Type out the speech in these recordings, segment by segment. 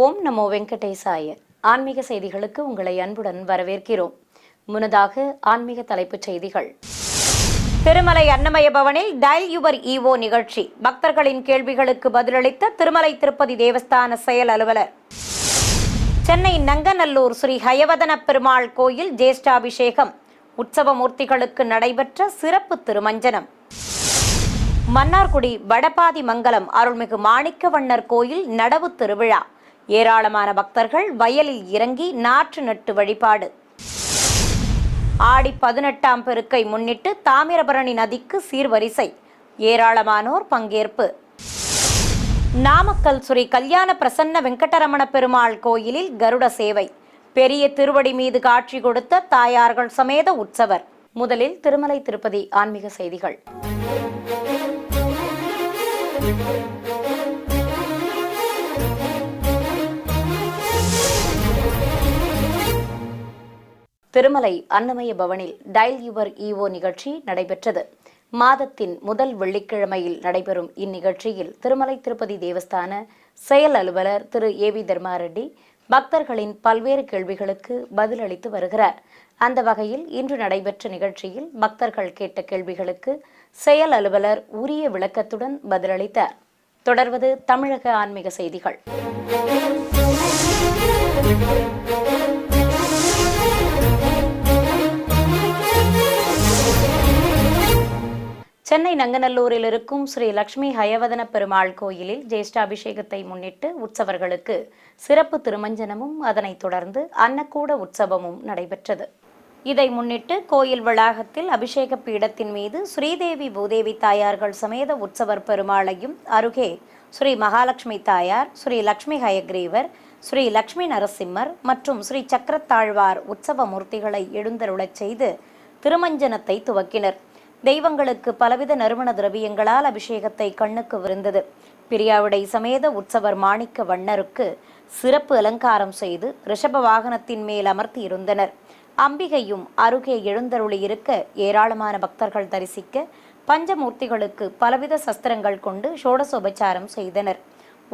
ஓம் நமோ வெங்கடேசாய. ஆன்மீக செய்திகளுக்கு உங்களை அன்புடன் வரவேற்கிறோம். முன்னதாக ஆன்மீக தலைப்புச் செய்திகள். திருமலை அன்னமய பவனில் டயல் யுவர் ஈஓ நிகழ்ச்சி. பக்தர்களின் கேள்விகளுக்கு பதிலளித்த திருமலை திருப்பதி தேவஸ்தான செயல் அலுவலர். சென்னை நங்கநல்லூர் ஸ்ரீ ஹயவதன பெருமாள் கோயில் ஜேஷ்டாபிஷேகம். உற்சவ மூர்த்திகளுக்கு நடைபெற்ற சிறப்பு திருமஞ்சனம். மன்னார்குடி வடபாதி மங்கலம் அருள்மிகு மாணிக்கவண்ணர் கோயில் நடவு திருவிழா. ஏராளமான பக்தர்கள் வயலில் இறங்கி நாற்று நட்டு வழிபாடு. ஆடி 18ஆம் பெருக்கை முன்னிட்டு தாமிரபரணி நதிக்கு சீர்வரிசை. ஏராளமானோர் பங்கேற்பு. நாமக்கல் ஸ்ரீ கல்யாண பிரசன்ன வெங்கடரமண பெருமாள் கோயிலில் கருட சேவை. பெரிய திருவடி மீது காட்சி கொடுத்த தாயார்கள் சமேத உற்சவர். முதலில் திருமலை திருப்பதி ஆன்மீக செய்திகள். திருமலை அன்னமய பவனில் டயல் யுவர் ஈஓ நிகழ்ச்சி நடைபெற்றது. மாதத்தின் முதல் வெள்ளிக்கிழமையில் நடைபெறும் இந்நிகழ்ச்சியில் திருமலை திருப்பதி தேவஸ்தான செயல் அலுவலர் திரு ஏவி தர்மாரெட்டி பக்தர்களின் பல்வேறு கேள்விகளுக்கு பதிலளித்து வருகிறார். அந்த வகையில் இன்று நடைபெற்ற நிகழ்ச்சியில் பக்தர்கள் கேட்ட கேள்விகளுக்கு செயல் அலுவலர் உரிய விளக்கத்துடன் பதிலளித்தார். தொடர்வது தமிழக ஆன்மீக செய்திகள். சென்னை நங்கநல்லூரில் இருக்கும் ஸ்ரீ லட்சுமி ஹயவதன பெருமாள் கோயிலில் ஜேஷ்டாபிஷேகத்தை முன்னிட்டு உற்சவர்களுக்கு சிறப்பு திருமஞ்சனமும் அதனைத் தொடர்ந்து அன்னக்கூட உற்சவமும் நடைபெற்றது. இதை முன்னிட்டு கோயில் வளாகத்தில் அபிஷேக பீடத்தின் மீது ஸ்ரீதேவி பூதேவி தாயார்கள் சமேத உற்சவர் பெருமாளையும் அருகே ஸ்ரீ மகாலட்சுமி தாயார், ஸ்ரீ லட்சுமி ஹயக்ரீவர், ஸ்ரீ லட்சுமி நரசிம்மர் மற்றும் ஸ்ரீ சக்கரத்தாழ்வார் உற்சவ மூர்த்திகளை எழுந்தருளச் செய்து திருமஞ்சனத்தை துவக்கினர். தெய்வங்களுக்கு பலவித நறுமண திரவியங்களால் அபிஷேகத்தை கண்ணுக்கு விருந்தது. பிரியாவிடை சமேத உற்சவர் மாணிக்க வண்ணருக்கு சிறப்பு அலங்காரம் செய்து ரிஷப வாகனத்தின் மேல் அமர்த்தி இருந்தனர். அம்பிகையும் அருகே எழுந்தருளியிருக்க ஏராளமான பக்தர்கள் தரிசிக்க பஞ்சமூர்த்திகளுக்கு பலவித சஸ்திரங்கள் கொண்டு ஷோடசோபச்சாரம் செய்தனர்.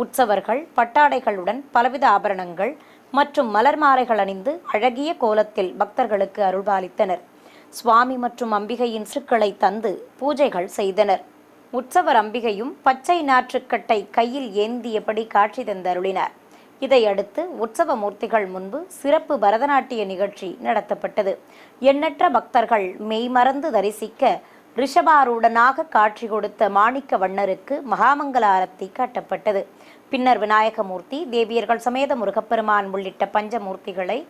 உற்சவர்கள் பட்டாடைகளுடன் பலவித ஆபரணங்கள் மற்றும் மலர் மாலைகள் அணிந்து அழகிய கோலத்தில் பக்தர்களுக்கு அருள்பாலித்தனர். சுவாமி மற்றும் அம்பிகையின் சிற்களை தந்து பூஜைகள் செய்தனர். உற்சவர் அம்பிகையும் பச்சை நாற்றுக்கட்டை கையில் ஏந்தியபடி காட்சி தந்தருளினார். இதையடுத்து உற்சவ மூர்த்திகள் முன்பு சிறப்பு பரதநாட்டிய நிகழ்ச்சி நடத்தப்பட்டது. எண்ணற்ற பக்தர்கள் மெய்மறந்து தரிசிக்க ரிஷபாரூடனாக காட்சி கொடுத்த மாணிக்க வண்ணருக்கு மகாமங்கல ஆரத்தி காட்டப்பட்டது. பின்னர் விநாயகமூர்த்தி, தேவியர்கள் சமேத முருகப்பெருமான் உள்ளிட்ட பஞ்சமூர்த்திகளை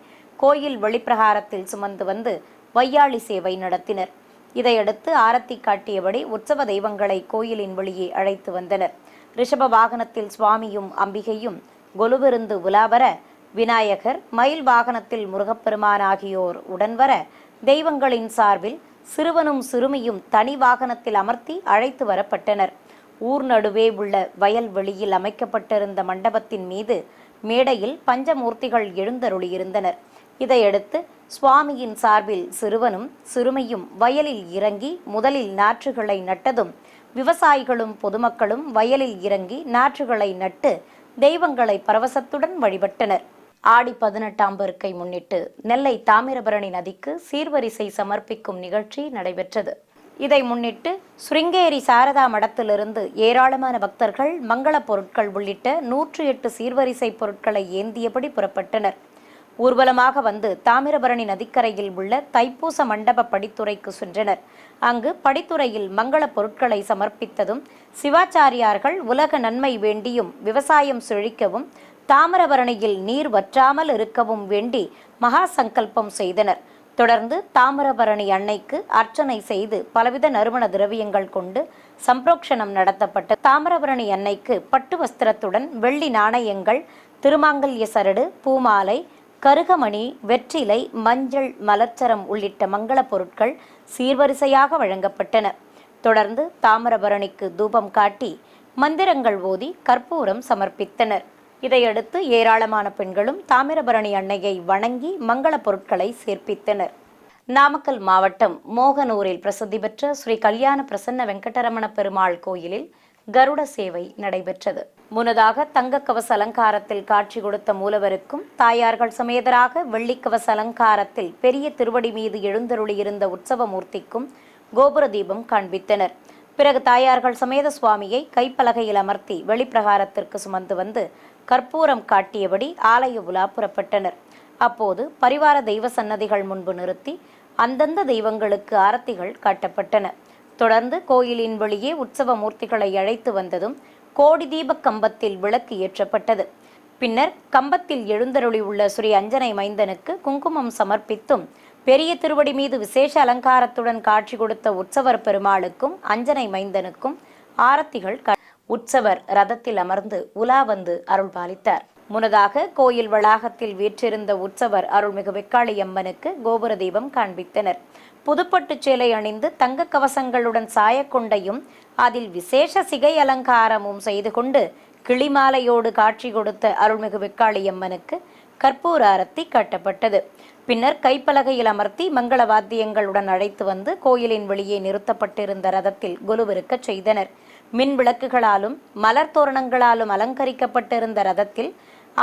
கோயில் வெளிப்பிரகாரத்தில் சுமந்து வந்து வையாளி சேவை நடத்தினர். இதையடுத்து ஆரத்தி காட்டியபடி உற்சவ தெய்வங்களை கோயிலின் வெளியே அழைத்து வந்தனர். ரிஷப வாகனத்தில் சுவாமியும் அம்பிகையும் கொலுவிருந்து உலாவர, விநாயகர் மயில் வாகனத்தில் முருகப்பெருமான் ஆகியோர் உடன்வர, தெய்வங்களின் சார்பில் சிறுவனும் சிறுமியும் தனி வாகனத்தில் அமர்த்தி அழைத்து வரப்பட்டனர். ஊர் நடுவே உள்ள வயல்வெளியில் அமைக்கப்பட்டிருந்த மண்டபத்தின் மீது மேடையில் பஞ்சமூர்த்திகள் எழுந்தருளியிருந்தனர். இதையடுத்து சுவாமியின் சார்பில் சிறுவனும் சிறுமியும் வயலில் இறங்கி முதலில் நாற்றுகளை நட்டதும் விவசாயிகளும் பொதுமக்களும் வயலில் இறங்கி நாற்றுகளை நட்டு தெய்வங்களை பரவசத்துடன் வழிபட்டனர். ஆடி 18ஆம் பெருக்கை முன்னிட்டு நெல்லை தாமிரபரணி நதிக்கு சீர்வரிசை சமர்ப்பிக்கும் நிகழ்ச்சி நடைபெற்றது. இதை முன்னிட்டு ஸ்ருங்கேரி சாரதா மடத்திலிருந்து ஏராளமான பக்தர்கள் மங்கள பொருட்கள் உள்ளிட்ட 108 சீர்வரிசை பொருட்களை ஏந்தியபடி புறப்பட்டனர். ஊர்வலமாக வந்து தாமிரபரணி நதிக்கரையில் உள்ள தைப்பூச மண்டப படித்துறைக்கு சென்றனர். அங்கு படித்துறையில் மங்கள பொருட்களை சமர்ப்பித்ததும் சிவாச்சாரியார்கள் உலக நன்மை வேண்டியும் விவசாயம் செழிக்கவும் தாமிரபரணியில் நீர் வற்றாமல் இருக்கவும் வேண்டி மகா சங்கல்பம் செய்தனர். தொடர்ந்து தாமிரபரணி அன்னைக்கு அர்ச்சனை செய்து பலவித நறுமண திரவியங்கள் கொண்டு சம்பிரோக்ஷணம் நடத்தப்பட்ட தாமிரபரணி அன்னைக்கு பட்டு வஸ்திரத்துடன் வெள்ளி நாணயங்கள், திருமாங்கல்ய சரடு, பூமாலை, கருகமணி, வெற்றிலை, மஞ்சள், மலர்ச்சரம் உள்ளிட்ட மங்கள பொருட்கள் சீர்வரிசையாக வழங்கப்பட்டன. தொடர்ந்து தாமிரபரணிக்கு தூபம் காட்டி மந்திரங்கள் ஓதி கற்பூரம் சமர்ப்பித்தனர். இதையடுத்து ஏராளமான பெண்களும் தாமிரபரணி அன்னையை வணங்கி மங்கள பொருட்களை சேர்ப்பித்தனர். நாமக்கல் மாவட்டம் மோகனூரில் பிரசித்தி பெற்ற ஸ்ரீ கல்யாண பிரசன்ன வெங்கடரமண பெருமாள் கோயிலில் கருட சேவை நடைபெற்றது. முன்னதாக தங்க கவச அலங்காரத்தில் காட்சி கொடுத்த மூலவருக்கும் தாயார்கள் சமேதராக வெள்ளிக்கவச அலங்காரத்தில் பெரிய திருவடி மீது எழுந்தருளியிருந்த உற்சவ மூர்த்திக்கும் கோபுர தீபம் காண்பித்தனர். பிறகு தாயார்கள் சமேத சுவாமியை கைப்பலகையில் அமர்த்தி வெளிப்பிரகாரத்திற்கு சுமந்து வந்து கற்பூரம் காட்டியபடி ஆலய உலா புறப்பட்டனர். அப்போது பரிவார தெய்வ சன்னதிகள் முன்பு நிறுத்தி அந்தந்த தெய்வங்களுக்கு ஆரத்திகள் காட்டப்பட்டன. தொடர்ந்து கோயிலின் வெளியே உற்சவ மூர்த்திகளை அழைத்து வந்ததும் கோடி தீப கம்பத்தில் விளக்கு ஏற்றப்பட்டது. பின்னர் கம்பத்தில் எழுந்தருளி உள்ள ஸ்ரீ அஞ்சனை மைந்தனுக்கு குங்குமம் சமர்ப்பித்தும் பெரிய திருவடி மீது விசேஷ அலங்காரத்துடன் காட்சி கொடுத்த உற்சவர் பெருமாளுக்கும் அஞ்சனை மைந்தனுக்கும் ஆரத்திகள் உற்சவர் ரதத்தில் அமர்ந்து உலா வந்து அருள் பாலித்தார். முன்னதாக கோயில் வளாகத்தில் வீற்றிருந்த உற்சவர் அருள்மிகு வெக்காளி அம்மனுக்கு கோபுர தீபம் காண்பித்தனர். புதுப்பட்டு சேலை அணிந்து தங்க கவசங்களுடன் சாயக்கொண்டையும் அதில் விசேஷ சிகை அலங்காரமும் செய்து கொண்டு கிளிமாலையோடு காட்சி கொடுத்த அருள்மிகு வெக்காளி அம்மனுக்கு கற்பூர ஆரத்தி காட்டப்பட்டது. பின்னர் கைப்பலகையில் அமர்த்தி மங்கள வாத்தியங்களுடன் அழைத்து வந்து கோயிலின் வெளியே நிறுத்தப்பட்டிருந்த ரதத்தில் கொலுவிருக்க செய்தனர். மின் விளக்குகளாலும் மலர் தோரணங்களாலும் அலங்கரிக்கப்பட்டிருந்த ரதத்தில்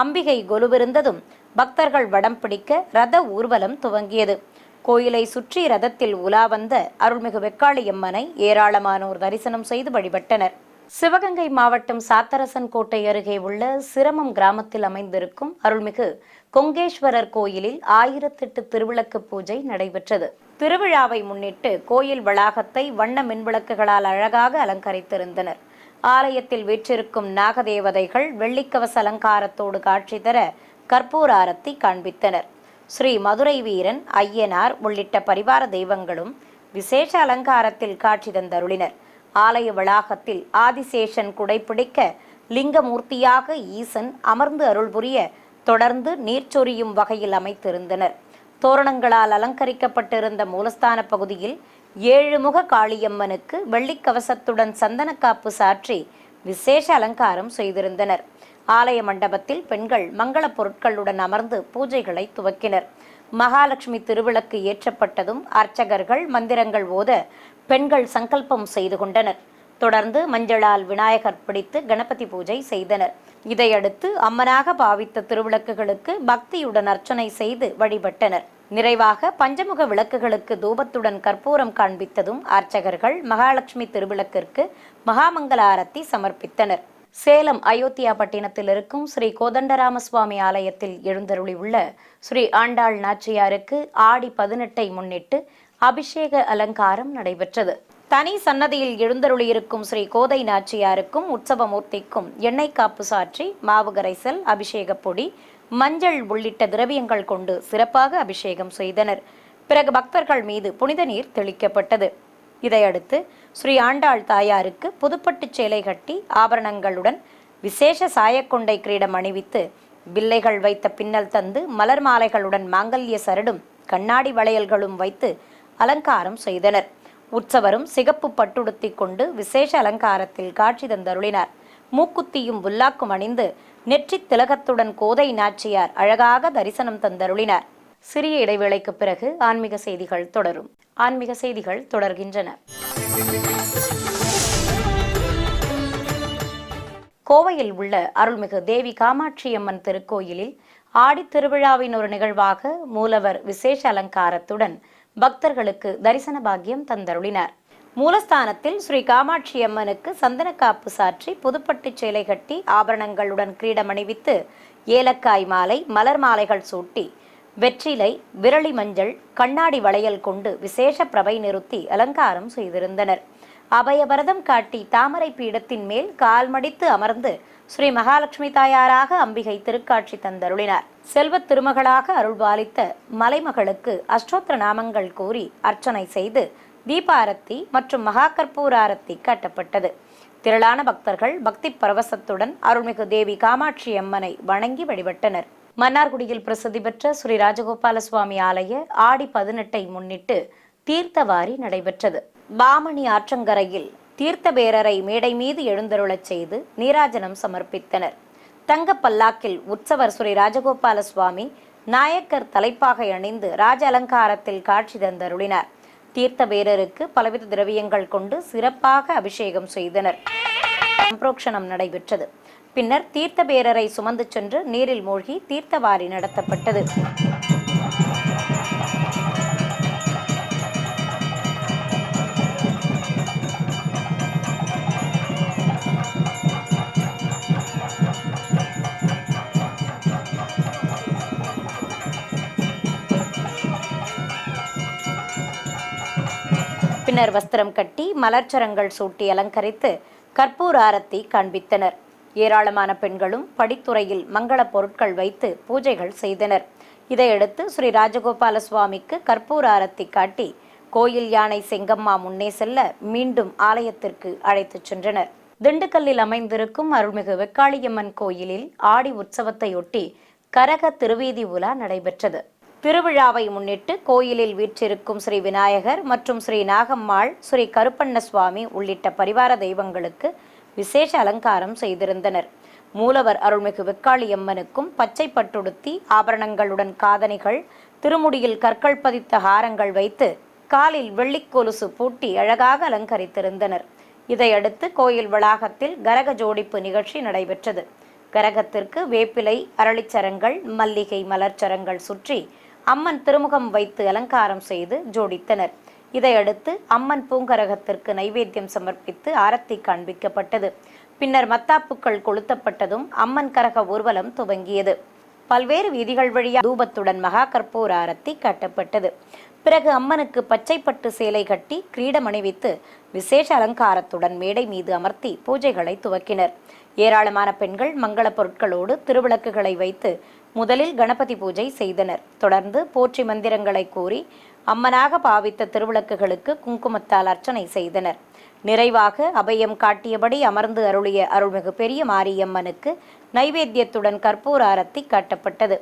அம்பிகை கொலுவிருந்ததும் பக்தர்கள் வடம் பிடிக்க ரத ஊர்வலம் துவங்கியது. கோயிலை சுற்றி ரதத்தில் உலா வந்த அருள்மிகு வெக்காளி அம்மனை ஏராளமானோர் தரிசனம் செய்து வழிபட்டனர். சிவகங்கை மாவட்டம் சாத்தரசன் கோட்டை அருகே உள்ள சிரமம் கிராமத்தில் அமைந்திருக்கும் அருள்மிகு கொங்கேஸ்வரர் கோயிலில் 1008 திருவிளக்கு பூஜை நடைபெற்றது. திருவிழாவை முன்னிட்டு கோயில் வளாகத்தை வண்ண மின்விளக்குகளால் அழகாக அலங்கரித்திருந்தனர். ஆலயத்தில் வீற்றிருக்கும் நாகதேவதைகள் வெள்ளிக்கவச அலங்காரத்தோடு காட்சி தர கற்பூர ஆரத்தி காண்பித்தனர். ஸ்ரீ மதுரை வீரன், ஐயனார் உள்ளிட்ட பரிவார தெய்வங்களும் விசேஷ அலங்காரத்தில் காட்சி தந்தருளினர். ஆலய வளாகத்தில் ஆதிசேஷன் குடைப்பிடிக்க லிங்கமூர்த்தியாக ஈசன் அமர்ந்து அருள் புரிய தொடர்ந்து நீர்ச்சொரியும் வகையில் அமைத்திருந்தனர். தோரணங்களால் அலங்கரிக்கப்பட்டிருந்த மூலஸ்தான பகுதியில் 7 முக காளியம்மனுக்கு வெள்ளிக்கவசத்துடன் சந்தனக்காப்பு சாற்றி விசேஷ அலங்காரம் செய்திருந்தனர். ஆலய மண்டபத்தில் பெண்கள் மங்கள பொருட்களுடன் அமர்ந்து பூஜைகளை துவக்கினர். மகாலட்சுமி திருவிளக்கு ஏற்றப்பட்டதும் அர்ச்சகர்கள் மந்திரங்கள் ஓத பெண்கள் சங்கல்பம் செய்து கொண்டனர். தொடர்ந்து மஞ்சளால் விநாயகர் பிடித்து கணபதி பூஜை செய்தனர். இதையடுத்து அம்மனாக பாவித்த திருவிளக்குகளுக்கு பக்தியுடன் அர்ச்சனை செய்து வழிபட்டனர். நிறைவாக பஞ்சமுக விளக்குகளுக்கு தூபத்துடன் கற்பூரம் காண்பித்ததும் அர்ச்சகர்கள் மகாலட்சுமி திருவிளக்கிற்கு மகாமங்கல ஆரத்தி சமர்ப்பித்தனர். சேலம் அயோத்தியா பட்டினத்தில் இருக்கும் ஸ்ரீ கோதண்டராமசுவாமி ஆலயத்தில் எழுந்தருளி உள்ள ஸ்ரீ ஆண்டாள் நாச்சியாருக்கு ஆடி 18 முன்னிட்டு அபிஷேக அலங்காரம் நடைபெற்றது. தனி சன்னதியில் எழுந்தருளியிருக்கும் ஸ்ரீ கோதை நாச்சியாருக்கும் உற்சவ மூர்த்திக்கும் எண்ணெய் காப்பு சாற்றி மாவு கரைசல், அபிஷேக பொடி, மஞ்சள் உள்ளிட்ட திரவியங்கள் கொண்டு சிறப்பாக அபிஷேகம் செய்தனர். பிறகு பக்தர்கள் மீது புனித நீர் தெளிக்கப்பட்டது. இதையடுத்து ஸ்ரீ ஆண்டாள் தாயாருக்கு புதுப்பட்டு சேலை கட்டி ஆபரணங்களுடன் விசேஷ சாயக்கொண்டை கிரீடம் அணிவித்து வில்லைகள் வைத்த பின்னல் தந்து மலர் மாலைகளுடன் மாங்கல்ய சரடும் கண்ணாடி வளையல்களும் வைத்து அலங்காரம் செய்தனர். உற்சவரும் சிகப்பு பட்டுடுத்தி கொண்டு விசேஷ அலங்காரத்தில் காட்சி தந்தருளினார். மூக்குத்தியும் புல்லாக்கும் அணிந்து நெற்றி திலகத்துடன் கோதை நாச்சியார் அழகாக தரிசனம் தந்தருளினார். சிறிய இடைவேளைக்கு பிறகு ஆன்மீக செய்திகள் தொடரும். ஆன்மீக செய்திகள் தொடர்கின்றன. கோவையில் உள்ள அருள்மிகு தேவி காமாட்சியம்மன் திருக்கோயிலில் ஆடி திருவிழாவின் ஒரு நிகழ்வாக மூலவர் விசேஷ அலங்காரத்துடன் பக்தர்களுக்கு தரிசன பாக்கியம் தந்தருளினார். மூலஸ்தானத்தில் ஸ்ரீ காமாட்சி அம்மனுக்கு சந்தனக்காப்பு சாற்றி புதுப்பட்டு சேலை கட்டி ஆபரணங்களுடன் கிரீடம் அணிவித்து ஏலக்காய் மாலை, மலர் மாலைகள் சூட்டி வெற்றிலை, விரலி மஞ்சள், கண்ணாடி வளையல் கொண்டு விசேஷ பிரபை நிறுத்தி அலங்காரம் செய்திருந்தனர். அபயபரதம் காட்டி தாமரை பீடத்தின் மேல் கால் மடித்து அமர்ந்து ஸ்ரீ மகாலட்சுமி தாயாராக அம்பிகை திருக்காட்சி தந்தருளினார். செல்வத் திருமகளாக அருள்பாலித்த மலைமகளுக்கு அஷ்டோத்திர நாமங்கள் கூறி அர்ச்சனை செய்து தீபாரத்தி மற்றும் மகா கற்பூர ஆரத்தி காட்டப்பட்டது. திரளான பக்தர்கள் பக்தி பரவசத்துடன் அருள்மிகு தேவி காமாட்சி அம்மனை வணங்கி வழிபட்டனர். மன்னார்குடியில் பிரசித்தி பெற்ற ஸ்ரீ ராஜகோபால சுவாமி ஆலய ஆடி 18 முன்னிட்டு தீர்த்தவாரி நடைபெற்றது. பாமணி ஆற்றங்கரையில் தீர்த்த பேரரை மேடை மீது எழுந்தருளச் செய்து நீராஜனம் சமர்ப்பித்தனர். தங்க பல்லாக்கில் உற்சவர் ஸ்ரீ ராஜகோபால சுவாமி நாயக்கர் தலைப்பாகை அணிந்து ராஜ அலங்காரத்தில் காட்சி தந்தருளினார். தீர்த்த பேரருக்கு பலவித திரவியங்கள் கொண்டு சிறப்பாக அபிஷேகம் செய்தனர். சம்பிரோக்ஷணம் நடைபெற்றது. பின்னர் தீர்த்த பேரரை சுமந்து சென்று நீரில் மூழ்கி தீர்த்தவாரி நடத்தப்பட்டது. பின்னர் வஸ்திரம் கட்டி மலர்ச்சரங்கள் சூட்டி அலங்கரித்து கற்பூர ஆரத்தி காண்பித்தனர். ஏராளமான பெண்களும் படித்துறையில் மங்கள பொருட்கள் வைத்து பூஜைகள் செய்தனர். இதையடுத்து ஸ்ரீ ராஜகோபால சுவாமிக்கு கற்பூர ஆரத்தி காட்டி கோயில் யானை செங்கம்மா முன்னே செல்ல மீண்டும் ஆலயத்திற்கு அழைத்துச் சென்றனர். திண்டுக்கல்லில் அமைந்திருக்கும் அருள்மிகு வெக்காளியம்மன் கோயிலில் ஆடி உற்சவத்தையொட்டி கரக திருவீதி உலா நடைபெற்றது. திருவிழாவை முன்னிட்டு கோயிலில் வீற்றிருக்கும் ஸ்ரீ விநாயகர் மற்றும் ஸ்ரீ நாகம்மாள், ஸ்ரீ கருப்பண்ண சுவாமி உள்ளிட்ட பரிவார தெய்வங்களுக்கு விசேஷ அலங்காரம் செய்திருந்தனர். மூலவர் அருள்மிகு வெக்காளியம்மனுக்கும் பச்சை பட்டுடுத்தி ஆபரணங்களுடன் காதணிகள், திருமுடியில் கற்கள் பதித்த ஹாரங்கள் வைத்து காலில் வெள்ளிக்கொலுசு பூட்டி அழகாக அலங்கரித்திருந்தனர். இதையடுத்து கோயில் வளாகத்தில் கரக ஜோடிப்பு நிகழ்ச்சி நடைபெற்றது. கரகத்திற்கு வேப்பிலை, அரளிச்சரங்கள், மல்லிகை மலர்ச்சரங்கள் சுற்றி அம்மன் திருமுகம் வைத்து அலங்காரம் செய்து ஜோடித்தனர். இதையடுத்து அம்மன் பூங்கரகத்திற்கு நைவேத்தியம் சமர்ப்பித்து ஆரத்தி காண்பிக்கப்பட்டது. பின்னர் மத்தாப்புக்கள் கொளுத்தப்பட்டதும் அம்மன் கரக ஊர்வலம் துவங்கியது. பல்வேறு வீதிகள் வழியாக தூபத்துடன் மகா கற்பூர ஆரத்தி காட்டப்பட்டது. பிறகு அம்மனுக்கு பச்சை பட்டு சேலை கட்டி கிரீடம் அணிவித்து விசேஷ அலங்காரத்துடன் மேடை மீது அமர்த்தி பூஜைகளை துவக்கினர். ஏராளமான பெண்கள் மங்கள பொருட்களோடு திருவிளக்குகளை வைத்து முதலில் கணபதி பூஜை செய்தனர். தொடர்ந்து போற்றி மந்திரங்களை கூறி அம்மனாக பாவித்த திருவிளக்குகளுக்கு குங்குமத்தால் அர்ச்சனை செய்தனர். நிறைவாக அபயம் காட்டியபடி அமர்ந்து அருளிய அருள்மிகு பெரிய மாரியம்மனுக்கு நைவேத்தியத்துடன் கற்பூர ஆரத்தி காட்டப்பட்டது.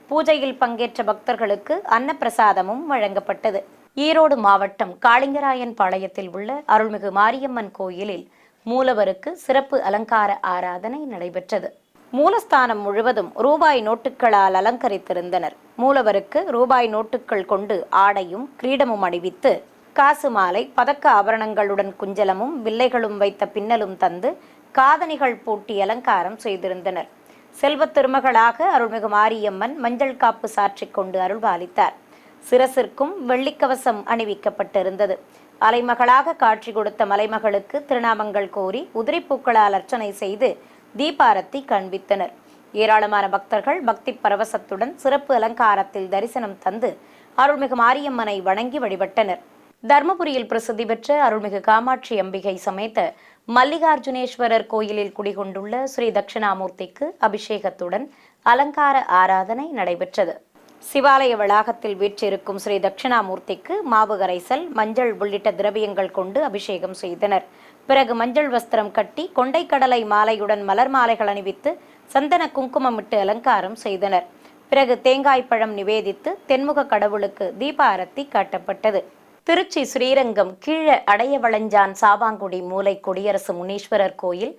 பூஜையில் பங்கேற்ற பக்தர்களுக்கு அன்னப்பிரசாதமும் வழங்கப்பட்டது. ஈரோடு மாவட்டம் காளிங்கராயன் பாளையத்தில் உள்ள அருள்மிகு மாரியம்மன் கோயிலில் மூலவருக்கு சிறப்பு அலங்கார ஆராதனை நடைபெற்றது. மூலஸ்தானம் முழுவதும் ரூபாய் நோட்டுகளால் அலங்கரித்திருந்தனர். மூலவருக்கு ரூபாய் நோட்டுகள் கொண்டு ஆடையும் கிரீடமும் அணிவித்து காசு மாலை, பதக்க ஆபரணங்களுடன் குஞ்சலமும் வில்லைகளும் வைத்த பின்னலும் தந்து காதணிகள் பூட்டி அலங்காரம் செய்திருந்தனர். செல்வத் திருமகளாக அருள்மிகு மாரியம்மன் மஞ்சள் காப்பு சாற்றிக் கொண்டு அருள்பாலித்தார். சிரசிற்கும் வெள்ளிக்கவசம் அணிவிக்கப்பட்டிருந்தது. அலைமகளாக காட்சி கொடுத்த மலைமகளுக்கு திருநாமங்கள் கோரி உதிரிப்பூக்களால் அர்ச்சனை செய்து தீபாரத்தி காண்பித்தனர். ஏராளமான பக்தர்கள் பக்தி பரவசத்துடன் சிறப்பு அலங்காரத்தில் தரிசனம் தந்து அருள்மிகு மாரியம்மனை வணங்கி வழிபட்டனர். தர்மபுரியில் பிரசித்தி பெற்ற அருள்மிகு காமாட்சி அம்பிகை சமேத மல்லிகார்ஜுனேஸ்வரர் கோயிலில் குடிகொண்டுள்ள ஸ்ரீ தட்சிணாமூர்த்திக்கு அபிஷேகத்துடன் அலங்கார ஆராதனை நடைபெற்றது. சிவாலய வளாகத்தில் வீற்றிருக்கும் ஸ்ரீ தட்சிணாமூர்த்திக்கு மாவு கரைசல், மஞ்சள் உள்ளிட்ட திரவியங்கள் கொண்டு அபிஷேகம் செய்தனர். பிறகு மஞ்சள் வஸ்திரம் கட்டி கொண்டைக்கடலை மாலையுடன் மலர் மாலைகள் அணிவித்து சந்தன குங்குமமிட்டு அலங்காரம் செய்தனர். பிறகு தேங்காய் பழம் நிவேதித்து தென்முக கடவுளுக்கு தீபாரத்தி காட்டப்பட்டது. திருச்சி ஸ்ரீரங்கம் கீழ அடையவளஞ்சான் சாவாங்குடி மூலை கொடியரசு முனீஸ்வரர் கோயில்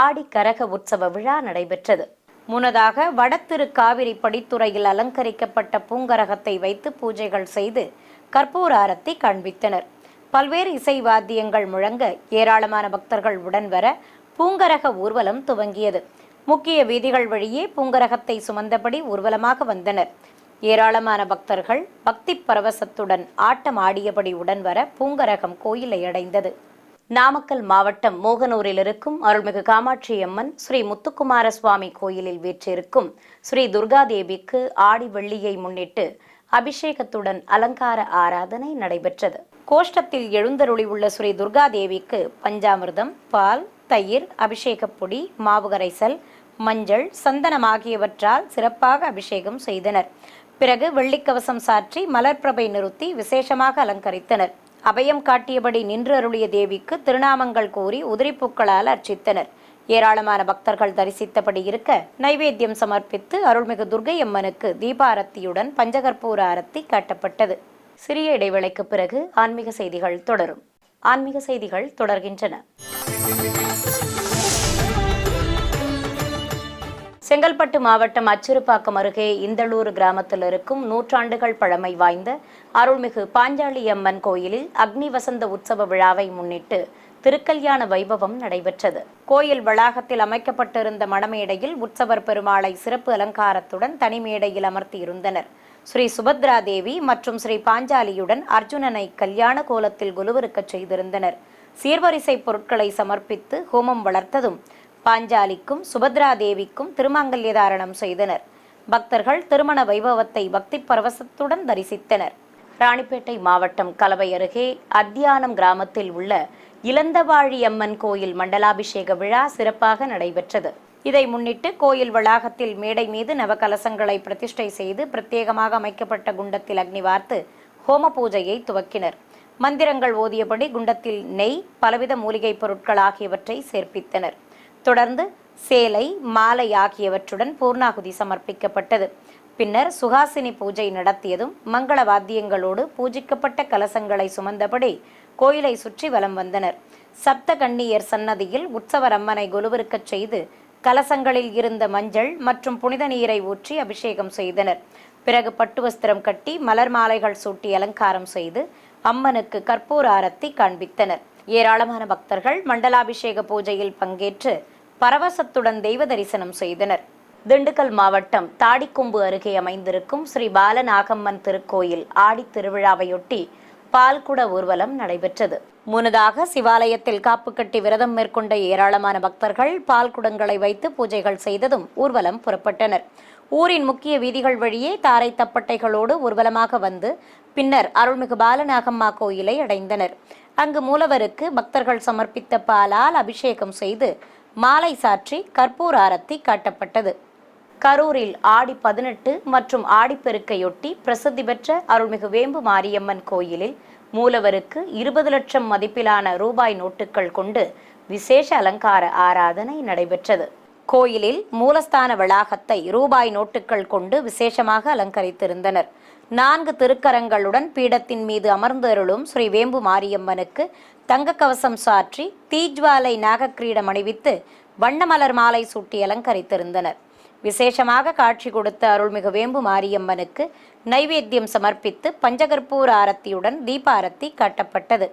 ஆடி கரக உற்சவ விழா நடைபெற்றது. முன்னதாக வடதிரு காவிரி படித்துறையில் அலங்கரிக்கப்பட்ட பூங்கரகத்தை வைத்து பூஜைகள் செய்து கற்பூர ஆரத்தி காண்பித்தனர். பல்வேறு இசை வாத்தியங்கள் முழங்க ஏராளமான பக்தர்கள் உடன் வர பூங்கரக ஊர்வலம் துவங்கியது. முக்கிய வீதிகள் வழியே பூங்கரகத்தை சுமந்தபடி ஊர்வலமாக வந்தனர். ஏராளமான பக்தர்கள் பக்தி பரவசத்துடன் ஆட்டம் ஆடியபடி உடன் வர பூங்கரகம் கோயிலை அடைந்தது. நாமக்கல் மாவட்டம் மோகனூரில் இருக்கும் அருள்மிகு காமாட்சி அம்மன் ஸ்ரீ முத்துக்குமார சுவாமி கோயிலில் வீற்றிருக்கும் ஸ்ரீ துர்காதேவிக்கு ஆடி வெள்ளியை முன்னிட்டு அபிஷேகத்துடன் அலங்கார ஆராதனை நடைபெற்றது. கோஷ்டத்தில் எழுந்தருளி உள்ள ஸ்ரீ துர்காதேவிக்கு பஞ்சாமிர்தம், பால், தயிர், அபிஷேகப்பொடி, மாவு கரைசல், மஞ்சள், சந்தனம் ஆகியவற்றால் சிறப்பாக அபிஷேகம் செய்தனர். பிறகு வெள்ளிக்கவசம் சாற்றி மலர்பிரபை நிறுத்தி விசேஷமாக அலங்கரித்தனர். அபயம் காட்டியபடி நின்று அருளிய தேவிக்கு திருநாமங்கள் கூறி உதிரிப்பூக்களால் அர்ச்சித்தனர். ஏராளமான பக்தர்கள் தரிசித்தபடி இருக்க நைவேத்தியம் சமர்ப்பித்து அருள்மிகு துர்க்கை அம்மனுக்கு தீபாரத்தியுடன் பஞ்சகற்பூர ஆரத்தி காட்டப்பட்டது. சிறிய இடைவேளைக்கு பிறகு ஆன்மீக செய்திகள் தொடரும். ஆன்மீக செய்திகள் தொடர்கின்றன. செங்கல்பட்டு மாவட்டம் அச்சிறுபாக்கம் அருகே இந்தளூர் கிராமத்தில் இருக்கும் 100 ஆண்டுகள் பழமை வாய்ந்த அருள்மிகு பாஞ்சாலி அம்மன் கோயிலில் அக்னி வசந்த உற்சவ விழாவை முன்னிட்டு திருக்கல்யாண வைபவம் நடைபெற்றது. கோயில் வளாகத்தில் அமைக்கப்பட்டிருந்த மணமேடையில் உற்சவர் பெருமாளை சிறப்பு அலங்காரத்துடன் தனிமேடையில் அமர்த்தியிருந்தனர். ஸ்ரீ சுபத்ரா தேவி மற்றும் ஸ்ரீ பாஞ்சாலியுடன் அர்ஜுனனை கல்யாண கோலத்தில் குலுவிருக்கச் செய்திருந்தனர். சீர்வரிசை பொருட்களை சமர்ப்பித்து ஹோமம் வளர்த்ததும் பாஞ்சாலிக்கும் சுபத்ரா தேவிக்கும் திருமாங்கல்ய தாரணம் செய்தனர். பக்தர்கள் திருமண வைபவத்தை பக்தி பரவசத்துடன் தரிசித்தனர். ராணிப்பேட்டை மாவட்டம் கலவை அருகே அத்தியானம் கிராமத்தில் உள்ள இளந்தவாழி அம்மன் கோயில் மண்டலாபிஷேக விழா சிறப்பாக நடைபெற்றது. இதை முன்னிட்டு கோயில் வளாகத்தில் மேடை மீது நவகலசங்களை பிரதிஷ்டை செய்து பிரத்யேகமாக அமைக்கப்பட்ட குண்டத்தில் அக்னி வார்த்து ஹோம பூஜையை துவக்கினர். மந்திரங்கள் ஓதியபடி குண்டத்தில் நெய், பலவித மூலிகை பொருட்கள் ஆகியவற்றை சேர்ப்பித்தனர். தொடர்ந்து சேலை, மாலை ஆகியவற்றுடன் பூர்ணாகுதி சமர்ப்பிக்கப்பட்டது. பின்னர் சுகாசினி பூஜை நடத்தியதும் மங்கள வாத்தியங்களோடு பூஜிக்கப்பட்ட கலசங்களை சுமந்தபடி கோயிலை சுற்றி வலம் வந்தனர். சப்த கன்னியர் சன்னதியில் உற்சவர் அம்மனை கொலுவிருக்கச் செய்து கலசங்களில் இருந்த மஞ்சள் மற்றும் புனித நீரை ஊற்றி அபிஷேகம் செய்தனர். பிறகு பட்டு வஸ்திரம் கட்டி மலர் மாலைகள் சூட்டி அலங்காரம் செய்து அம்மனுக்கு கற்பூர ஆரத்தி காண்பித்தனர். ஏராளமான பக்தர்கள் மண்டலாபிஷேக பூஜையில் பங்கேற்று பரவசத்துடன் தெய்வ தரிசனம் செய்தனர். திண்டுக்கல் மாவட்டம் தாடிக்கொம்பு அருகே அமைந்திருக்கும் ஸ்ரீ பாலநாகம்மன் திருக்கோயில் ஆடி திருவிழாவையொட்டி பால்குட ஊர்வலம் நடைபெற்றது. முன்னதாக சிவாலயத்தில் காப்பு கட்டி விரதம் மேற்கொண்ட ஏராளமான பக்தர்கள் பால்குடங்களை வைத்து பூஜைகள் செய்ததும் ஊர்வலம் புறப்பட்டனர். ஊரின் முக்கிய வீதிகள் வழியே தாரை தப்பட்டைகளோடு ஊர்வலமாக வந்து பின்னர் அருள்மிகு பாலநாகம்மா கோயிலை அடைந்தனர். அங்கு மூலவருக்கு பக்தர்கள் சமர்ப்பித்த பாலால் அபிஷேகம் செய்து மாலை சாற்றி கற்பூர ஆரத்தி காட்டப்பட்டது. கரூரில் ஆடி 18 மற்றும் ஆடிப்பெருக்கையொட்டி பிரசித்தி பெற்ற அருள்மிகு வேம்பு மாரியம்மன் கோயிலில் மூலவருக்கு 20 லட்சம் மதிப்பிலான ரூபாய் நோட்டுகள் கொண்டு விசேஷ அலங்கார ஆராதனை நடைபெற்றது. கோயிலில் மூலஸ்தான வளாகத்தை ரூபாய் நோட்டுகள் கொண்டு விசேஷமாக அலங்கரித்திருந்தனர். 4 திருக்கரங்களுடன் பீடத்தின் மீது அமர்ந்தருளும் ஸ்ரீ வேம்பு மாரியம்மனுக்கு தங்க கவசம் சாற்றி தீஜ்வாலை நாகக்கிரீடம் அணிவித்து வண்ணமலர் மாலை சூட்டி அலங்கரித்திருந்தனர். விசேஷமாக காட்சி கொடுத்த அருள்மிகு வேம்பு மாரியம்மனுக்கு நைவேத்தியம் சமர்ப்பித்து பஞ்சகற்பூர ஆரத்தியுடன் தீபாரத்தி காட்டப்பட்டது.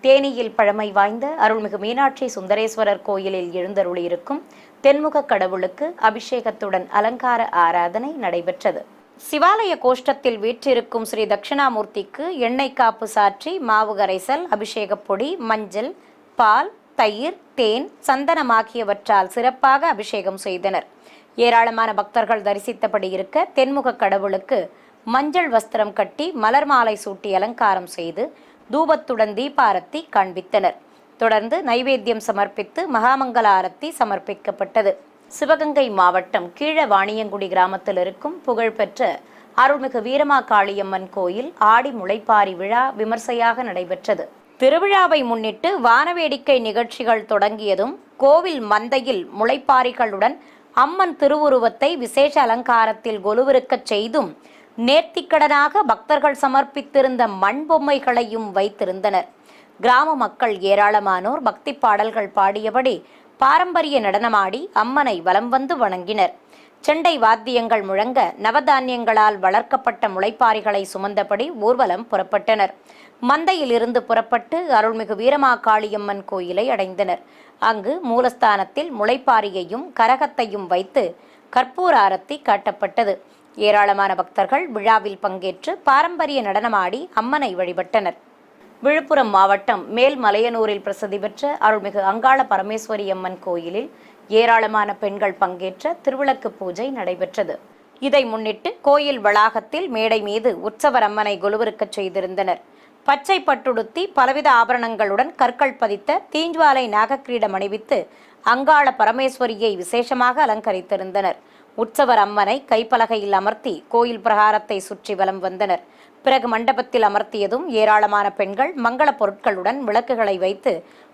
தேனியில் பழமை வாய்ந்த அருள்மிகு மீனாட்சி சுந்தரேஸ்வரர் கோயிலில் எழுந்தருளியிருக்கும் தென்முக கடவுளுக்கு அபிஷேகத்துடன் அலங்கார ஆராதனை நடைபெற்றது. சிவாலய கோஷ்டத்தில் வீற்றிருக்கும் ஸ்ரீ தட்சிணாமூர்த்திக்கு எண்ணெய் காப்பு சாற்றி மாவு கரைசல், அபிஷேகப் பொடி, மஞ்சள், பால், தயிர், தேன், சந்தனம் ஆகியவற்றால் சிறப்பாக அபிஷேகம் செய்தனர். ஏராளமான பக்தர்கள் தரிசித்தபடி இருக்க தென்முக கடவுளுக்கு மஞ்சள் வஸ்திரம் கட்டி மலர் மாலை சூட்டி அலங்காரம் செய்து தூபத்துடன் தீபாரத்தி காண்பித்தனர். தொடர்ந்து நைவேத்தியம் சமர்ப்பித்து மகாமங்கல ஆரத்தி சமர்ப்பிக்கப்பட்டது. சிவகங்கை மாவட்டம் கீழவாணியங்குடி கிராமத்தில் இருக்கும் புகழ்பெற்ற அருள்மிகு வீரமா காளியம்மன் கோயில் ஆடி முளைப்பாரி விழா விமர்சையாக நடைபெற்றது. திருவிழாவை முன்னிட்டு வானவேடிக்கை நிகழ்ச்சிகள் தொடங்கியதும் கோவில் மந்தையில் முளைப்பாரிகளுடன் அம்மன் திருவுருவத்தை விசேஷ அலங்காரத்தில் கொலுவிருக்கச் செய்தும் நேர்த்திக்கடனாக பக்தர்கள் சமர்ப்பித்திருந்த மண் பொம்மைகளையும் வைத்திருந்தனர். கிராம மக்கள் ஏராளமானோர் பக்தி பாடல்கள் பாடியபடி பாரம்பரிய நடனமாடி அம்மனை வலம் வந்து வணங்கினர். செண்டை வாத்தியங்கள் முழங்க நவதானியங்களால் வளர்க்கப்பட்ட முளைப்பாரிகளை சுமந்தபடி ஊர்வலம் புறப்பட்டனர். மந்தையில் இருந்து புறப்பட்டு அருள்மிகு வீரமா காளியம்மன் கோயிலை அடைந்தனர். அங்கு மூலஸ்தானத்தில் முளைப்பாரியையும் கரகத்தையும் வைத்து கற்பூர ஆரத்தி காட்டப்பட்டது. ஏராளமான பக்தர்கள் விழாவில் பங்கேற்று பாரம்பரிய நடனமாடி அம்மனை வழிபட்டனர். விழுப்புரம் மாவட்டம் மேல்மலையனூரில் பிரசித்தி பெற்ற அருள்மிகு அங்காள பரமேஸ்வரி அம்மன் கோயிலில் ஏராளமான பெண்கள் பங்கேற்ற திருவிளக்கு பூஜை நடைபெற்றது. இதை முன்னிட்டு கோயில் வளாகத்தில் மேடை மீது உற்சவர் அம்மனை கொலுவிருக்கச் செய்திருந்தனர். பச்சை பட்டுடுத்தி பலவித ஆபரணங்களுடன் கற்கள் பதித்த தீஞ்சுவாலை நாகக்கிரீடம் அணிவித்து அங்காள பரமேஸ்வரியை விசேஷமாக அலங்கரித்திருந்தனர். உற்சவர் அம்மனை கைப்பலகையில் அமர்த்தி கோயில் பிரகாரத்தை சுற்றி வலம் வந்தனர். பிறகு மண்டபத்தில் அமர்த்தியதும் ஏராளமான பெண்கள் மங்கள பொருட்களுடன் விளக்குகளை வைத்து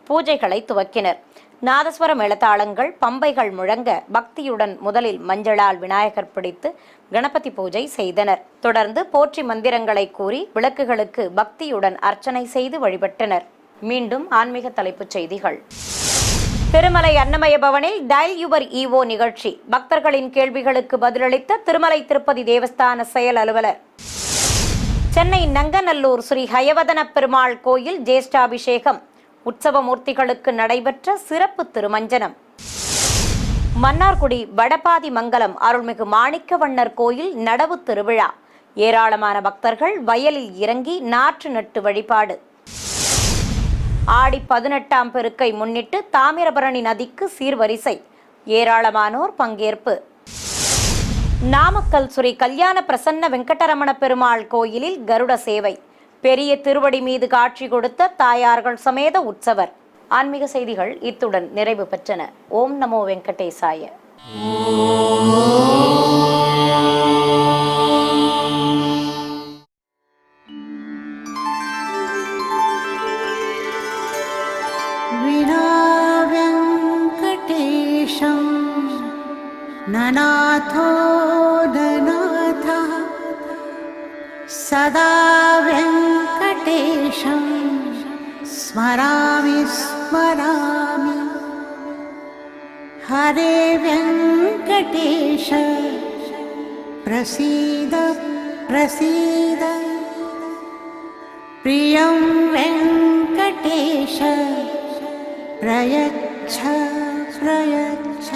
பூஜைகளை துவக்கினர். நாதஸ்வர மேளதாளங்கள், பம்பைகள் முழங்க பக்தியுடன் முதலில் மஞ்சளால் விநாயகர் பிடித்து கணபதி பூஜை செய்தனர். தொடர்ந்து போற்றி மந்திரங்களை கூறி விளக்குகளுக்கு பக்தியுடன் அர்ச்சனை செய்து வழிபட்டனர். மீண்டும் ஆன்மீக தலைப்புச் செய்திகள். திருமலை அன்னமய பவனில் டயல் யுவர் ஈவோ நிகழ்ச்சி. பக்தர்களின் கேள்விகளுக்கு பதிலளித்த திருமலை திருப்பதி தேவஸ்தான செயல் அலுவலர். சென்னை நங்கநல்லூர் ஸ்ரீ ஹயவதன பெருமாள் கோயில் ஜேஷ்டாபிஷேகம் உற்சவ மூர்த்திகளுக்கு நடைபெற்ற சிறப்பு திருமஞ்சனம். மன்னார்குடி வடபாதி மங்கலம் அருள்மிகு மாணிக்கவண்ணர் கோயில் நடவு திருவிழா. ஏராளமான பக்தர்கள் வயலில் இறங்கி நாற்று நட்டு வழிபாடு. ஆடி 18ஆம் பெருக்கை முன்னிட்டு தாமிரபரணி நதிக்கு சீர்வரிசை. ஏராளமானோர் பங்கேற்பு. நாமக்கல் ஸ்ரீ கல்யாண பிரசன்ன வெங்கடரமண பெருமாள் கோயிலில் கருட சேவை. பெரிய திருவடி மீது காட்சி கொடுத்த தாயார்கள் சமேத உற்சவர். ஆன்மீக செய்திகள் இத்துடன் நிறைவு பெற்றன. ஓம் நமோ வெங்கடேசாய. ननाथो ननाथः सदा वेङ्कटेशं स्मरामि स्मरामि. हरे वेङ्कटेश प्रसीद प्रसीद. प्रियं वेङ्कटेश प्रयच्छ प्रयच्छ.